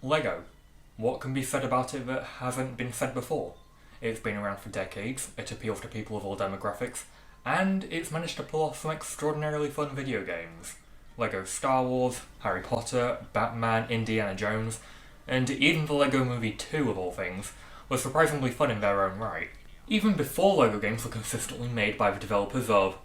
Lego. What can be said about it that hasn't been said before? It's been around for decades, it appeals to people of all demographics, and it's managed to pull off some extraordinarily fun video games. Lego Star Wars, Harry Potter, Batman, Indiana Jones, and even the Lego Movie 2 of all things, was surprisingly fun in their own right. Even before Lego games were consistently made by the developers of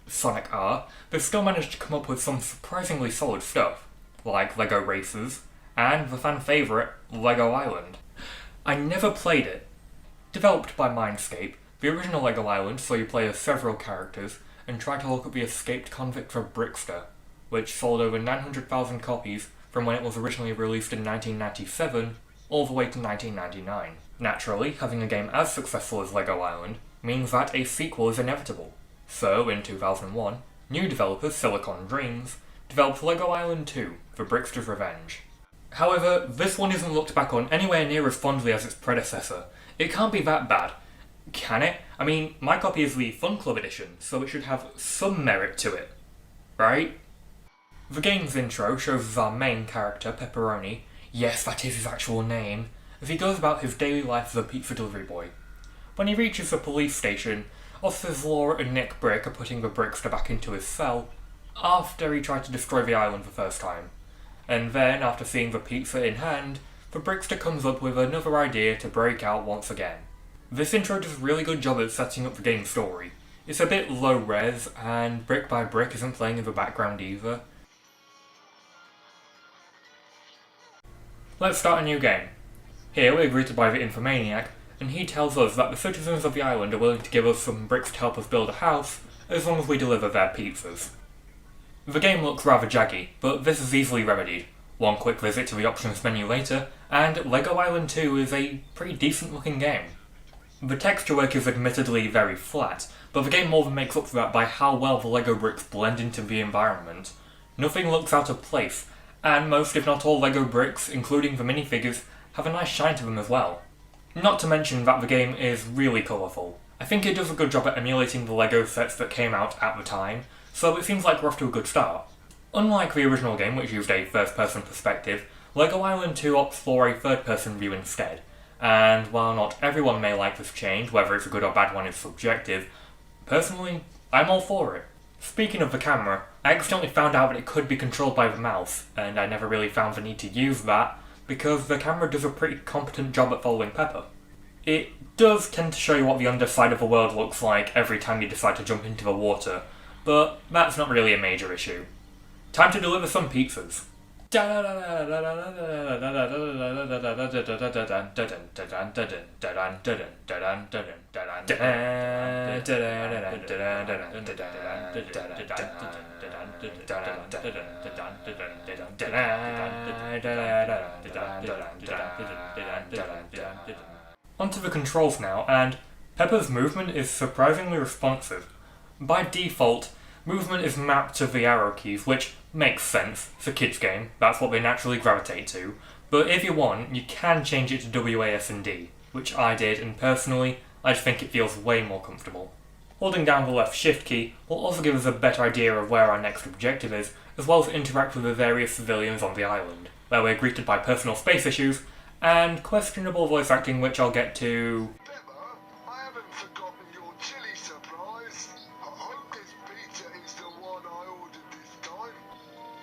Sonic R, they've still managed to come up with some surprisingly solid stuff, like Lego Racers, and the fan favourite, Lego Island. I never played it. Developed by Mindscape, the original Lego Island saw you play as several characters and try to look at the escaped convict of Brickster, which sold over 900,000 copies from when it was originally released in 1997 all the way to 1999. Naturally, having a game as successful as Lego Island means that a sequel is inevitable. So, in 2001, new developers Silicon Dreams developed Lego Island 2 for Brickster's Revenge. However, this one isn't looked back on anywhere near as fondly as its predecessor. It can't be that bad. Can it? I mean, my copy is the Fun Club edition, so it should have some merit to it. Right? The game's intro shows our main character, Pepperoni, yes, that is his actual name, as he goes about his daily life as a pizza delivery boy. When he reaches the police station, Officers Laura and Nick Brick are putting the Brickster back into his cell after he tried to destroy the island the first time. And then, after seeing the pizza in hand, the Brickster comes up with another idea to break out once again. This intro does a really good job at setting up the game's story. It's a bit low res, and Brick by Brick isn't playing in the background either. Let's start a new game. Here we're greeted by the Infomaniac, and he tells us that the citizens of the island are willing to give us some bricks to help us build a house, as long as we deliver their pizzas. The game looks rather jaggy, but this is easily remedied. One quick visit to the options menu later, and Lego Island 2 is a pretty decent looking game. The texture work is admittedly very flat, but the game more than makes up for that by how well the Lego bricks blend into the environment. Nothing looks out of place, and most if not all Lego bricks, including the minifigures, have a nice shine to them as well. Not to mention that the game is really colourful. I think it does a good job at emulating the Lego sets that came out at the time, so it seems like we're off to a good start. Unlike the original game, which used a first-person perspective, Lego Island 2 opts for a third-person view instead. And while not everyone may like this change, whether it's a good or bad one is subjective, personally, I'm all for it. Speaking of the camera, I accidentally found out that it could be controlled by the mouse, and I never really found the need to use that, because the camera does a pretty competent job at following Pepper. It does tend to show you what the underside of the world looks like every time you decide to jump into the water, but that's not really a major issue. Time to deliver some pizzas. Onto the controls now, and Pepper's movement is surprisingly responsive. By default, movement is mapped to the arrow keys, which makes sense. It's a kids game, that's what they naturally gravitate to. But if you want, you can change it to WAS and D, which I did, and personally, I just think it feels way more comfortable. Holding down the left shift key will also give us a better idea of where our next objective is, as well as interact with the various civilians on the island, where we're greeted by personal space issues, and questionable voice acting, which I'll get to. Pepper, I haven't forgotten your chili surprise. I hope this pizza is the one I ordered this time.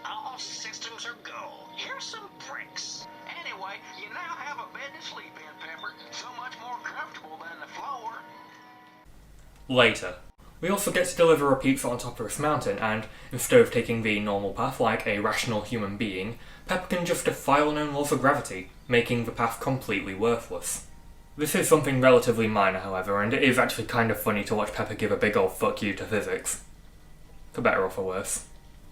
All systems are go. Here's some bricks. Anyway, you now have a bed to sleep in, Pepper. So much more comfortable than the floor. Later. We also get to deliver a pizza on top of this mountain, and instead of taking the normal path like a rational human being, Pepper can just defy all known laws of gravity, making the path completely worthless. This is something relatively minor, however, and it is actually kind of funny to watch Pepper give a big old fuck you to physics. For better or for worse.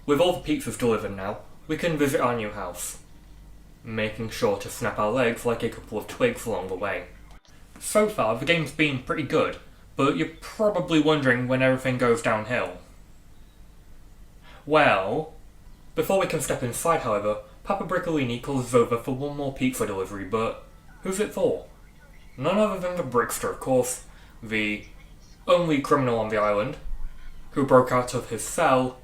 With all the pizzas delivered now, we can visit our new house, making sure to snap our legs like a couple of twigs along the way. So far, the game's been pretty good, but you're probably wondering when everything goes downhill. Well, before we can step inside, however, Papa Briccolini calls us over for one more pizza delivery, but who's it for? None other than the Brickster, of course, the only criminal on the island, who broke out of his cell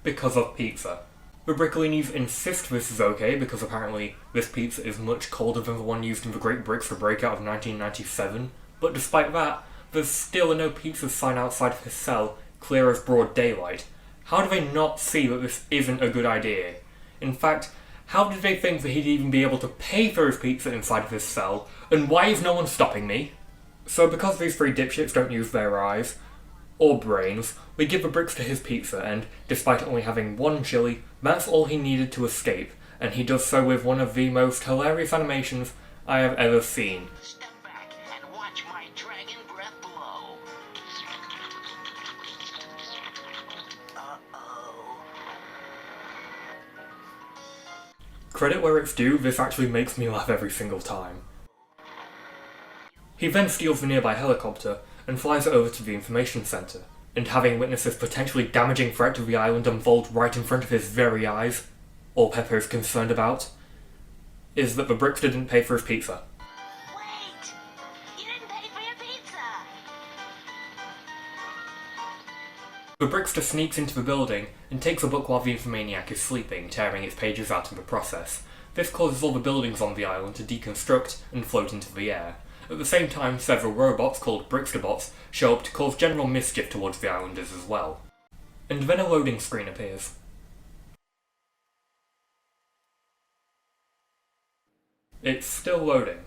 because of pizza. The Brickolinis insist this is okay because apparently this pizza is much colder than the one used in the Great Brickster breakout of 1997, but despite that, there's still a no pizza sign outside of his cell, clear as broad daylight. How do they not see that this isn't a good idea? In fact, how did they think that he'd even be able to pay for his pizza inside of his cell, and why is no one stopping me? So because these three dipshits don't use their eyes, or brains, we give the Brickster his pizza, and despite only having one chili, that's all he needed to escape, and he does so with one of the most hilarious animations I have ever seen. Step back and watch my dragon breath blow. Uh-oh. Credit where it's due, this actually makes me laugh every single time. He then steals the nearby helicopter and flies it over to the information centre, and having witnessed this potentially damaging threat to the island unfold right in front of his very eyes, all Pepper is concerned about is that the Brickster didn't pay for his pizza. Wait! You didn't pay for your pizza! The Brickster sneaks into the building and takes a book while the Infomaniac is sleeping, tearing its pages out in the process. This causes all the buildings on the island to deconstruct and float into the air. At the same time, several robots, called Bricksterbots, show up to cause general mischief towards the islanders as well. And then a loading screen appears. It's still loading.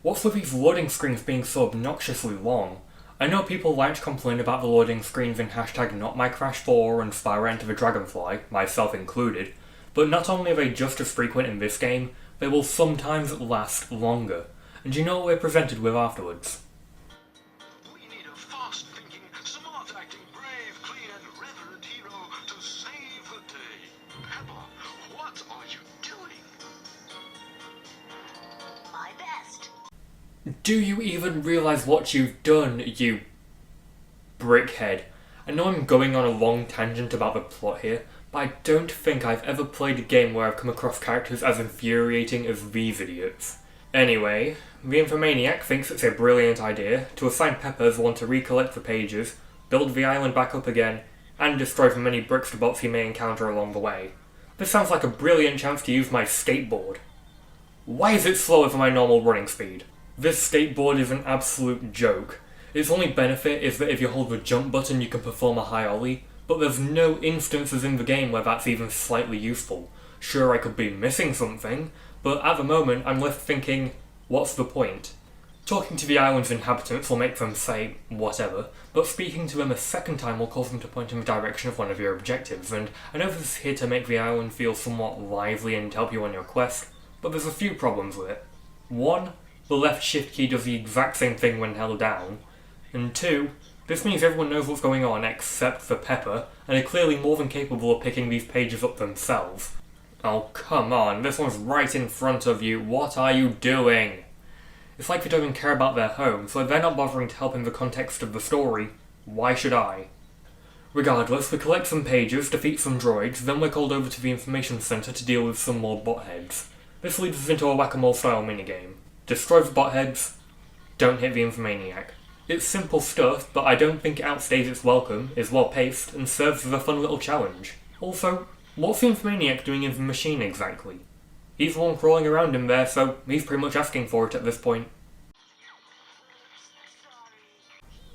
What's with these loading screens being so obnoxiously long? I know people like to complain about the loading screens in hashtag NotMyCrash4 and Spyro Enter the Dragonfly, myself included, but not only are they just as frequent in this game, they will sometimes last longer. And you know what we're presented with afterwards? We need a fast-thinking, smart-acting, brave, clean, and reverent hero to save the day. Pepper, what are you doing? My best. Do you even realise what you've done, you brickhead? I know I'm going on a long tangent about the plot here, but I don't think I've ever played a game where I've come across characters as infuriating as these idiots. Anyway, the Infomaniac thinks it's a brilliant idea to assign Pepper as one to recollect the pages, build the island back up again, and destroy the many Bricksterbots he may encounter along the way. This sounds like a brilliant chance to use my skateboard. Why is it slower than my normal running speed? This skateboard is an absolute joke. Its only benefit is that if you hold the jump button you can perform a high ollie, but there's no instances in the game where that's even slightly useful. Sure, I could be missing something, but at the moment I'm left thinking, what's the point? Talking to the island's inhabitants will make them say whatever, but speaking to them a second time will cause them to point in the direction of one of your objectives, and I know this is here to make the island feel somewhat lively and help you on your quest, but there's a few problems with it. 1. The left shift key does the exact same thing when held down, and 2. This means everyone knows what's going on except for Pepper, and are clearly more than capable of picking these pages up themselves. Oh come on, this one's right in front of you, what are you doing? It's like they don't even care about their home, so if they're not bothering to help in the context of the story, why should I? Regardless, we collect some pages, defeat some droids, then we're called over to the information centre to deal with some more botheads. This leads us into a whack-a-mole style minigame. Destroy the botheads, don't hit the Infomaniac. It's simple stuff, but I don't think it outstays its welcome, is well paced, and serves as a fun little challenge. Also, what's the Infomaniac doing in the machine exactly? He's the one crawling around in there, so he's pretty much asking for it at this point.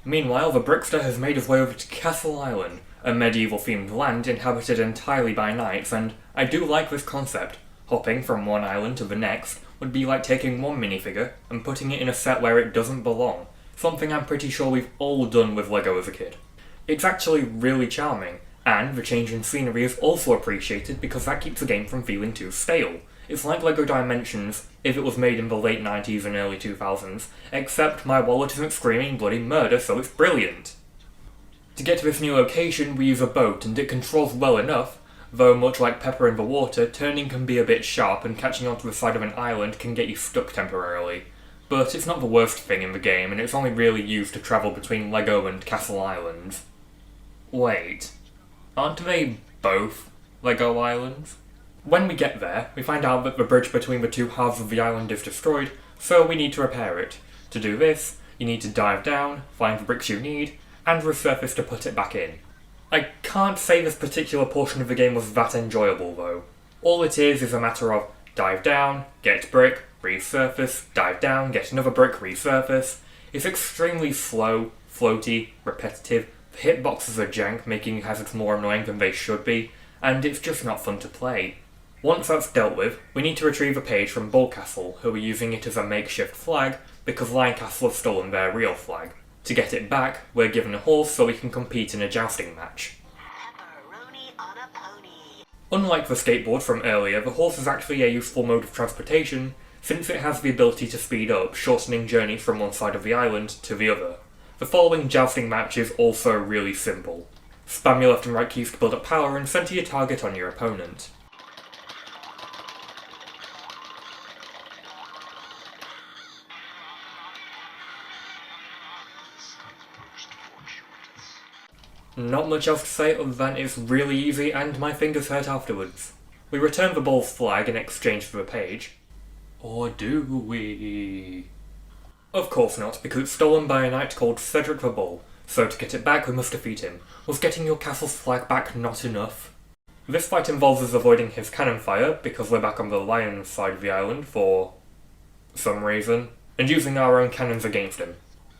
Meanwhile, the Brickster has made his way over to Castle Island, a medieval-themed land inhabited entirely by knights, and I do like this concept. Hopping from one island to the next would be like taking one minifigure and putting it in a set where it doesn't belong, something I'm pretty sure we've all done with LEGO as a kid. It's actually really charming, and the change in scenery is also appreciated because that keeps the game from feeling too stale. It's like LEGO Dimensions if it was made in the late 90s and early 2000s, except my wallet isn't screaming bloody murder, so it's brilliant. To get to this new location, we use a boat, and it controls well enough, though much like Pepper in the water, turning can be a bit sharp and catching onto the side of an island can get you stuck temporarily. But it's not the worst thing in the game, and it's only really used to travel between LEGO and Castle Islands. Wait, aren't they both LEGO Islands? When we get there, we find out that the bridge between the two halves of the island is destroyed, so we need to repair it. To do this, you need to dive down, find the bricks you need, and resurface to put it back in. I can't say this particular portion of the game was that enjoyable though. All it is a matter of dive down, get brick, resurface, dive down, get another brick, resurface. It's extremely slow, floaty, repetitive, the hitboxes are jank, making hazards more annoying than they should be, and it's just not fun to play. Once that's dealt with, we need to retrieve a page from Bullcastle, who are using it as a makeshift flag because Lioncastle have stolen their real flag. To get it back, we're given a horse so we can compete in a jousting match. Pepperoni on a pony. Unlike the skateboard from earlier, the horse is actually a useful mode of transportation, since it has the ability to speed up, shortening journeys from one side of the island to the other. The following jousting match is also really simple. Spam your left and right keys to build up power and center your target on your opponent. Not much else to say other than it's really easy and my fingers hurt afterwards. We return the bull's flag in exchange for the page. Or do we? Of course not, because it's stolen by a knight called Cedric the Bull, so to get it back we must defeat him. Was getting your castle's flag back not enough? This fight involves us avoiding his cannon fire, because we're back on the lion side of the island for some reason, and using our own cannons against him.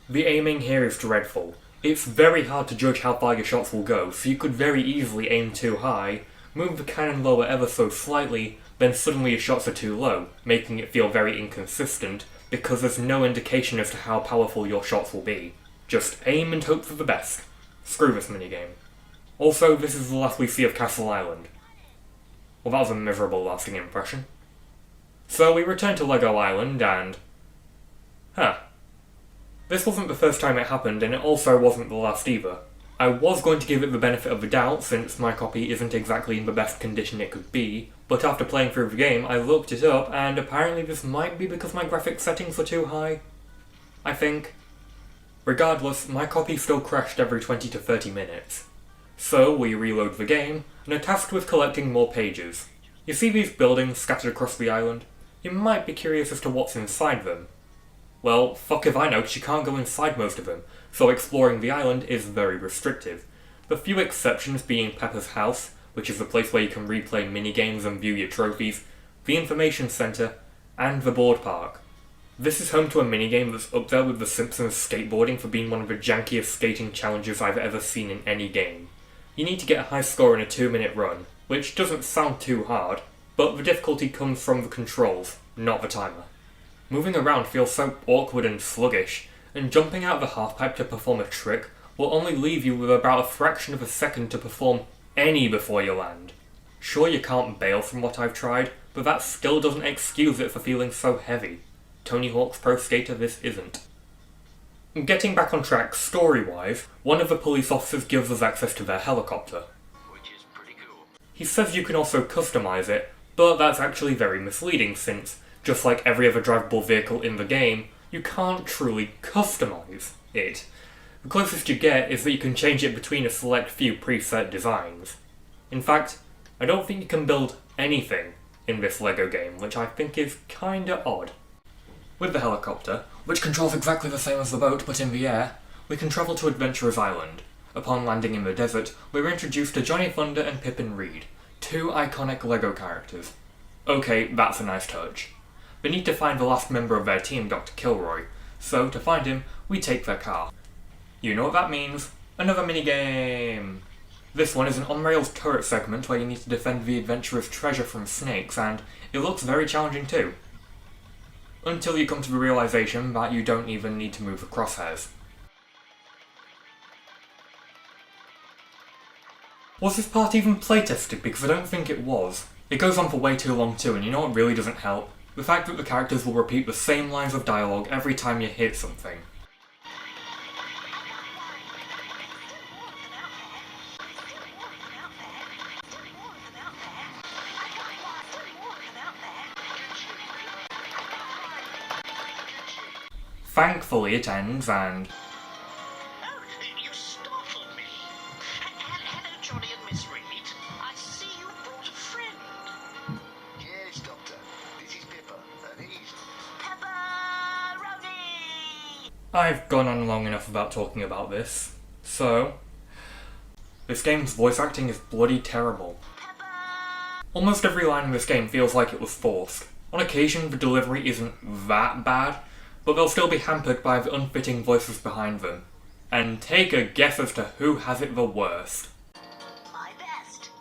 The aiming here is dreadful. It's very hard to judge how far your shots will go, so you could very easily aim too high, move the cannon lower ever so slightly, then suddenly your shots are too low, making it feel very inconsistent, because there's no indication as to how powerful your shots will be. Just aim and hope for the best. Screw this minigame. Also, this is the last we see of Castle Island. Well, that was a miserable lasting impression. So we return to Lego Island and... This wasn't the first time it happened, and it also wasn't the last either. I was going to give it the benefit of the doubt, since my copy isn't exactly in the best condition it could be, but after playing through the game, I looked it up, and apparently this might be because my graphics settings were too high. I think. Regardless, my copy still crashed every 20 to 30 minutes. So we reload the game, and are tasked with collecting more pages. You see these buildings scattered across the island? You might be curious as to what's inside them. Well, fuck if I know, 'cause you can't go inside most of them, so exploring the island is very restrictive. The few exceptions being Pepper's house, which is the place where you can replay minigames and view your trophies, the information centre, and the board park. This is home to a minigame that's up there with The Simpsons skateboarding for being one of the jankiest skating challenges I've ever seen in any game. You need to get a high score in a 2-minute run, which doesn't sound too hard, but the difficulty comes from the controls, not the timer. Moving around feels so awkward and sluggish, and jumping out of the half-pipe to perform a trick will only leave you with about a fraction of a second to perform any before you land. Sure, you can't bail from what I've tried, but that still doesn't excuse it for feeling so heavy. Tony Hawk's Pro Skater this isn't. Getting back on track story-wise, one of the police officers gives us access to their helicopter. Which is pretty cool. He says you can also customize it, but that's actually very misleading since, just like every other drivable vehicle in the game, you can't truly customize it. The closest you get is that you can change it between a select few preset designs. In fact, I don't think you can build anything in this LEGO game, which I think is kinda odd. With the helicopter, which controls exactly the same as the boat but in the air, we can travel to Adventurer's Island. Upon landing in the desert, we're introduced to Johnny Thunder and Pippin Reed, two iconic LEGO characters. Okay, that's a nice touch. They need to find the last member of their team, Dr. Kilroy, so to find him, we take their car. You know what that means, another minigame! This one is an on-rails turret segment where you need to defend the adventurer's treasure from snakes, and it looks very challenging too. Until you come to the realization that you don't even need to move the crosshairs. Was this part even playtested? Because I don't think it was. It goes on for way too long too, and you know what really doesn't help? The fact that the characters will repeat the same lines of dialogue every time you hit something. Thankfully it ends and... Oh, you startled me. Hello, Johnny and Miss Reed. I see you brought a friend. I've gone on long enough about talking about this, so... This game's voice acting is bloody terrible. Almost every line in this game feels like it was forced. On occasion, the delivery isn't that bad, but they'll still be hampered by the unfitting voices behind them. And take a guess as to who has it the worst. My best.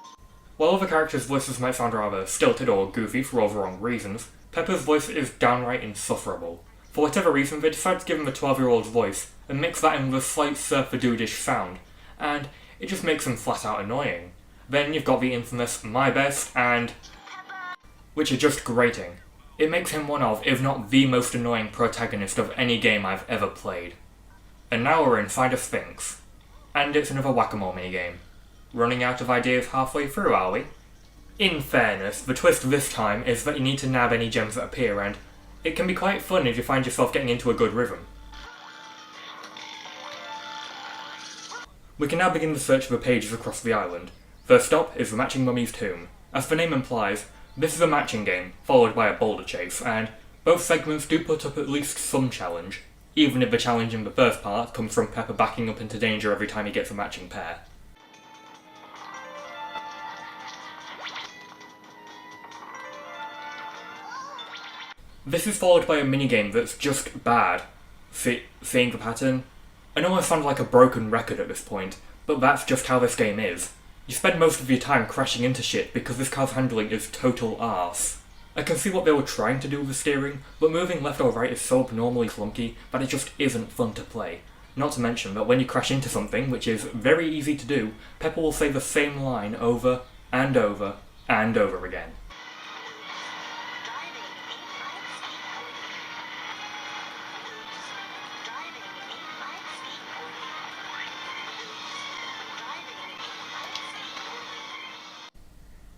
While other characters' voices might sound rather stilted or goofy for all the wrong reasons, Pepper's voice is downright insufferable. For whatever reason, they decided to give him a 12-year-old's voice, and mix that in with a slight surfer-dude-ish sound, and it just makes him flat-out annoying. Then you've got the infamous My Best and... which are just grating. It makes him one of, if not the most annoying protagonist of any game I've ever played. And now we're inside of Sphinx. And it's another whack-a-mole minigame. Running out of ideas halfway through, are we? In fairness, the twist this time is that you need to nab any gems that appear, and it can be quite fun if you find yourself getting into a good rhythm. We can now begin the search for the pages across the island. First stop is the Matching Mummy's tomb. As the name implies, this is a matching game, followed by a boulder chase, and both segments do put up at least some challenge, even if the challenge in the first part comes from Pepper backing up into danger every time he gets a matching pair. This is followed by a minigame that's just bad. Seeing the pattern? I know I sound like a broken record at this point, but that's just how this game is. You spend most of your time crashing into shit because this car's handling is total arse. I can see what they were trying to do with the steering, but moving left or right is so abnormally clunky that it just isn't fun to play. Not to mention that when you crash into something, which is very easy to do, Pepper will say the same line over and over and over again.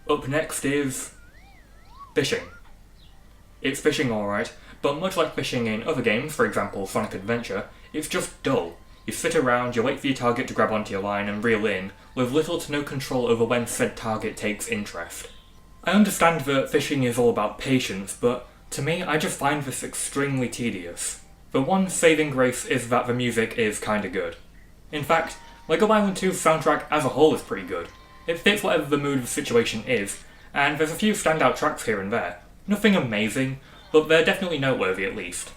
Up next is... fishing. It's fishing alright, but much like fishing in other games, for example Sonic Adventure, it's just dull. You sit around, you wait for your target to grab onto your line and reel in, with little to no control over when said target takes interest. I understand that fishing is all about patience, but to me I just find this extremely tedious. The one saving grace is that the music is kinda good. In fact, LEGO Island 2's soundtrack as a whole is pretty good. It fits whatever the mood of the situation is, and there's a few standout tracks here and there. Nothing amazing, but they're definitely noteworthy at least.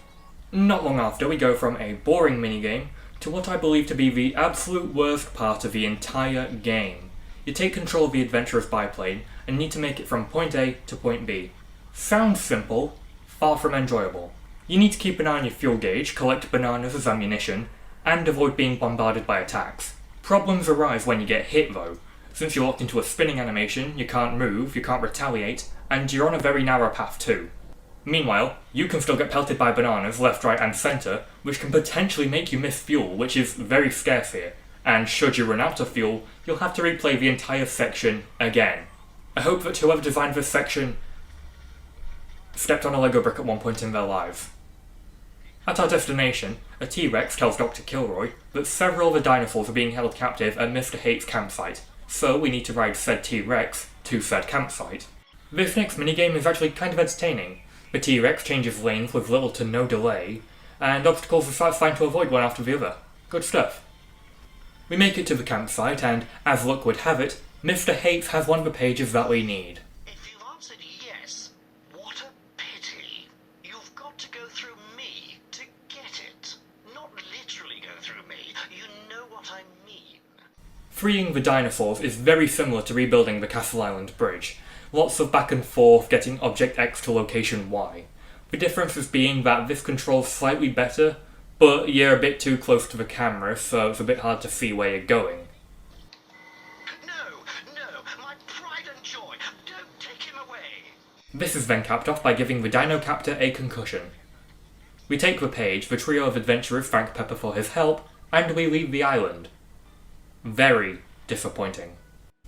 Not long after, we go from a boring minigame to what I believe to be the absolute worst part of the entire game. You take control of the adventurous biplane and need to make it from point A to point B. Sounds simple, far from enjoyable. You need to keep an eye on your fuel gauge, collect bananas as ammunition, and avoid being bombarded by attacks. Problems arise when you get hit though. Since you're locked into a spinning animation, you can't move, you can't retaliate, and you're on a very narrow path too. Meanwhile, you can still get pelted by bananas left, right and centre, which can potentially make you miss fuel, which is very scarce here, and should you run out of fuel, you'll have to replay the entire section again. I hope that whoever designed this section stepped on a Lego brick at one point in their lives. At our destination, a T-Rex tells Dr. Kilroy that several of the dinosaurs are being held captive at Mr. Hate's campsite, so we need to ride said T-Rex to said campsite. This next minigame is actually kind of entertaining. The T-Rex changes lanes with little to no delay, and obstacles are satisfying to avoid one after the other. Good stuff. We make it to the campsite, and as luck would have it, Mr. Hates has one of the pages that we need. If you've answered yes, what a pity. You've got to go through me to get it. Not literally go through me. You know what I mean. Freeing the dinosaurs is very similar to rebuilding the Castle Island Bridge. Lots of back and forth getting object X to location Y. The difference is being that this controls slightly better, but you're a bit too close to the camera, so it's a bit hard to see where you're going. No, my pride and joy. Don't take him away. This is then capped off by giving the Dino Captor a concussion. We take the page, the trio of adventurers thank Pepper for his help, and we leave the island. Very disappointing.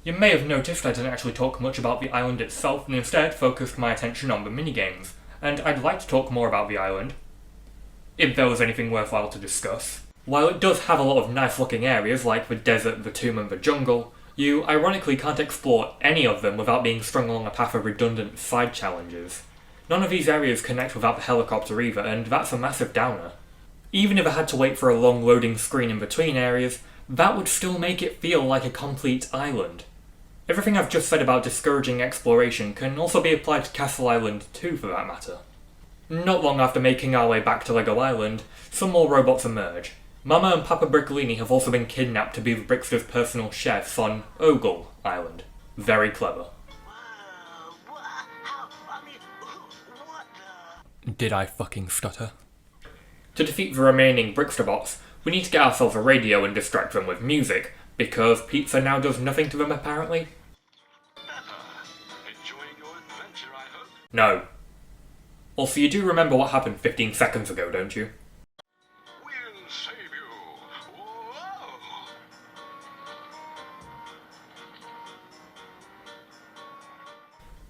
You may have noticed I didn't actually talk much about the island itself and instead focused my attention on the minigames, and I'd like to talk more about the island, if there was anything worthwhile to discuss. While it does have a lot of nice looking areas like the desert, the tomb and the jungle, you ironically can't explore any of them without being strung along a path of redundant side challenges. None of these areas connect without the helicopter either, and that's a massive downer. Even if I had to wait for a long loading screen in between areas, that would still make it feel like a complete island. Everything I've just said about discouraging exploration can also be applied to Castle Island too, for that matter. Not long after making our way back to Lego Island, some more robots emerge. Mama and Papa Briccolini have also been kidnapped to be the Brickster's personal chefs on Ogle Island. Very clever. Did I fucking stutter? To defeat the remaining Brickster bots, we need to get ourselves a radio and distract them with music, because pizza now does nothing to them apparently. Enjoying your adventure, I hope? No. Also, you do remember what happened 15 seconds ago, don't you? We'll save you. Whoa!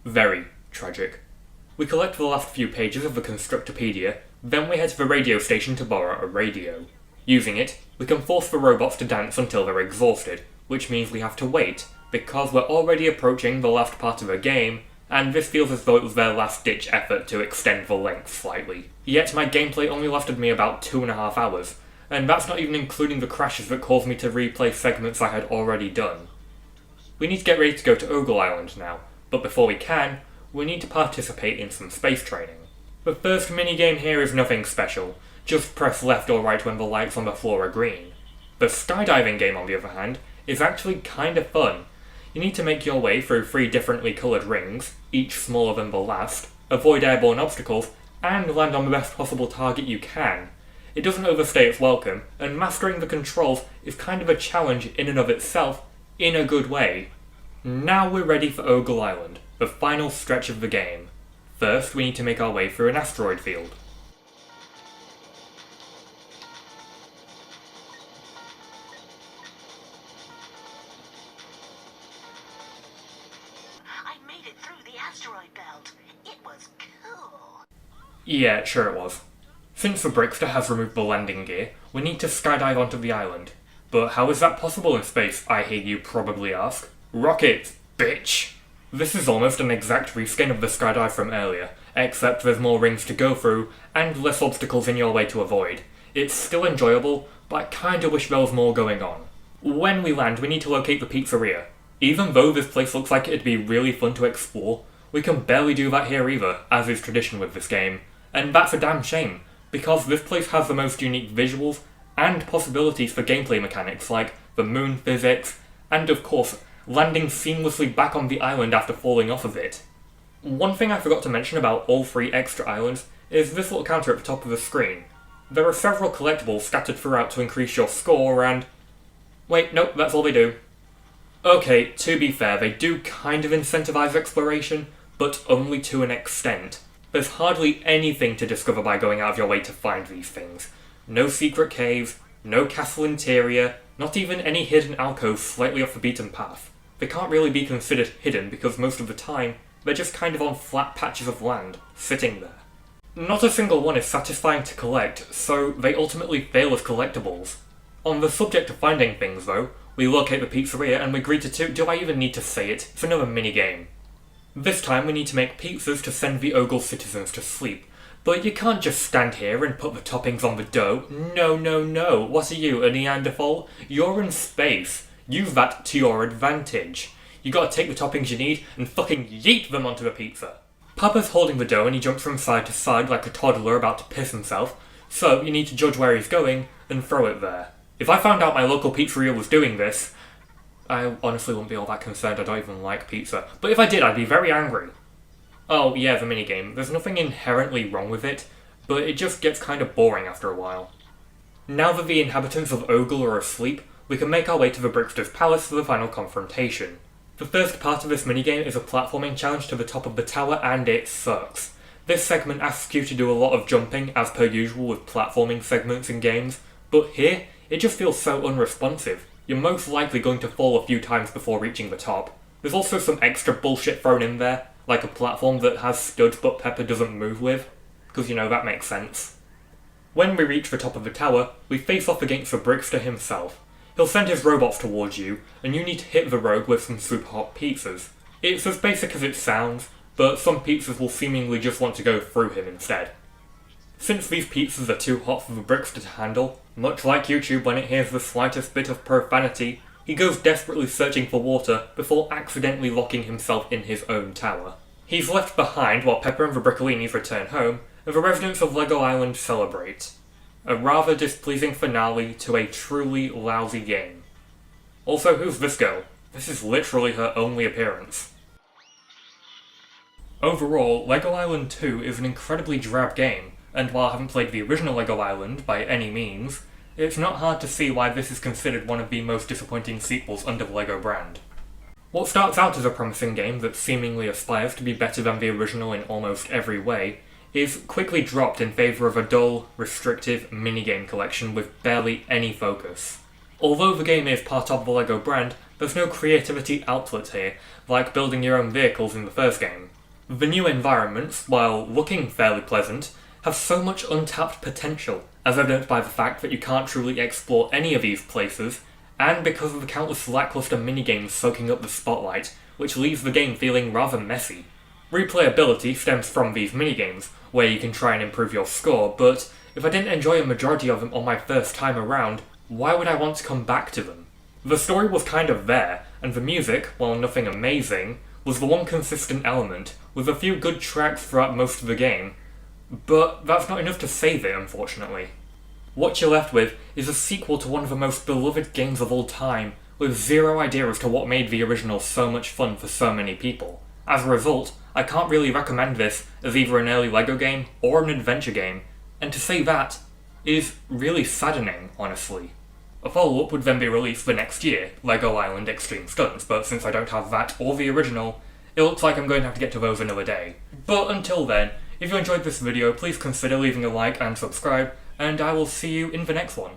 Very tragic. We collect the last few pages of the Constructopedia, then we head to the radio station to borrow a radio. Using it, we can force the robots to dance until they're exhausted, which means we have to wait, because we're already approaching the last part of the game, and this feels as though it was their last-ditch effort to extend the length slightly. Yet my gameplay only lasted me about 2.5 hours, and that's not even including the crashes that caused me to replay segments I had already done. We need to get ready to go to Ogle Island now, but before we can, we need to participate in some space training. The first minigame here is nothing special, just press left or right when the lights on the floor are green. The Skydiving Game, on the other hand, is actually kinda fun. You need to make your way through 3 differently coloured rings, each smaller than the last, avoid airborne obstacles, and land on the best possible target you can. It doesn't overstay its welcome, and mastering the controls is kind of a challenge in and of itself, in a good way. Now we're ready for Ogle Island, the final stretch of the game. First, we need to make our way through an asteroid field. I made it through the asteroid belt. It was cool. Yeah, sure it was. Since the Brickster has removed the landing gear, we need to skydive onto the island. But how is that possible in space, I hear you probably ask? Rockets, bitch! This is almost an exact reskin of the skydive from earlier, except there's more rings to go through, and less obstacles in your way to avoid. It's still enjoyable, but I kinda wish there was more going on. When we land, we need to locate the pizzeria. Even though this place looks like it'd be really fun to explore, we can barely do that here either, as is tradition with this game. And that's a damn shame, because this place has the most unique visuals, and possibilities for gameplay mechanics like the moon physics, and of course, landing seamlessly back on the island after falling off of it. One thing I forgot to mention about all 3 extra islands is this little counter at the top of the screen. There are several collectibles scattered throughout to increase your score and... Wait, nope, that's all they do. Okay, to be fair, they do kind of incentivize exploration, but only to an extent. There's hardly anything to discover by going out of your way to find these things. No secret caves, no castle interior, not even any hidden alcoves slightly off the beaten path. They can't really be considered hidden because most of the time, they're just kind of on flat patches of land, sitting there. Not a single one is satisfying to collect, so they ultimately fail as collectibles. On the subject of finding things though, we locate the pizzeria and we greet it to, do I even need to say it? It's another minigame. This time we need to make pizzas to send the Ogle citizens to sleep. But you can't just stand here and put the toppings on the dough. No, no, no. What are you, a Neanderthal? You're in space. Use that to your advantage. You gotta take the toppings you need and fucking yeet them onto the pizza. Papa's holding the dough and he jumps from side to side like a toddler about to piss himself, so you need to judge where he's going and throw it there. If I found out my local pizzeria was doing this, I honestly wouldn't be all that concerned. I don't even like pizza. But if I did, I'd be very angry. Oh yeah, the minigame. There's nothing inherently wrong with it, but it just gets kind of boring after a while. Now that the inhabitants of Ogle are asleep, we can make our way to the Brickster's palace for the final confrontation. The first part of this minigame is a platforming challenge to the top of the tower, and it sucks. This segment asks you to do a lot of jumping, as per usual with platforming segments in games, but here, it just feels so unresponsive. You're most likely going to fall a few times before reaching the top. There's also some extra bullshit thrown in there, like a platform that has studs but Pepper doesn't move with, because you know, that makes sense. When we reach the top of the tower, we face off against the Brickster himself. He'll send his robots towards you, and you need to hit the rogue with some super hot pizzas. It's as basic as it sounds, but some pizzas will seemingly just want to go through him instead. Since these pizzas are too hot for the Brickster to handle, much like YouTube when it hears the slightest bit of profanity, he goes desperately searching for water before accidentally locking himself in his own tower. He's left behind while Pepper and the Brickolinis return home, and the residents of Lego Island celebrate. A rather displeasing finale to a truly lousy game. Also, who's this girl? This is literally her only appearance. Overall, Lego Island 2 is an incredibly drab game, and while I haven't played the original Lego Island by any means, it's not hard to see why this is considered one of the most disappointing sequels under the Lego brand. What starts out as a promising game that seemingly aspires to be better than the original in almost every way, is quickly dropped in favour of a dull, restrictive minigame collection with barely any focus. Although the game is part of the Lego brand, there's no creativity outlet here, like building your own vehicles in the first game. The new environments, while looking fairly pleasant, have so much untapped potential, as evidenced by the fact that you can't truly explore any of these places, and because of the countless lackluster minigames soaking up the spotlight, which leaves the game feeling rather messy. Replayability stems from these minigames, where you can try and improve your score, but if I didn't enjoy a majority of them on my first time around, why would I want to come back to them? The story was kind of there, and the music, while nothing amazing, was the one consistent element, with a few good tracks throughout most of the game, but that's not enough to save it, unfortunately. What you're left with is a sequel to one of the most beloved games of all time, with zero idea as to what made the original so much fun for so many people. As a result, I can't really recommend this as either an early LEGO game or an adventure game, and to say that is really saddening, honestly. A follow-up would then be released the next year, LEGO Island Extreme Stunts, but since I don't have that or the original, it looks like I'm going to have to get to those another day. But until then, if you enjoyed this video, please consider leaving a like and subscribe, and I will see you in the next one.